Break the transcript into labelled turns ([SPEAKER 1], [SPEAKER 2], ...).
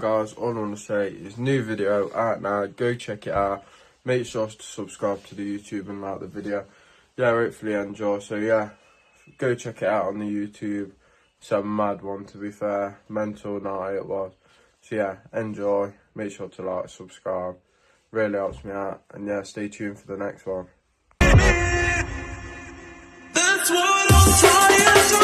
[SPEAKER 1] Guys, all I want to say is new video out now. Go check it out. Make sure to subscribe to the YouTube and like the video. Yeah, hopefully enjoy. So yeah, go check it out on the YouTube. It's a mad one, to be fair. Mental night it was. So yeah, enjoy. Make sure to like, subscribe. Really helps me out. And yeah, stay tuned for the next one.
[SPEAKER 2] That's what I'm trying to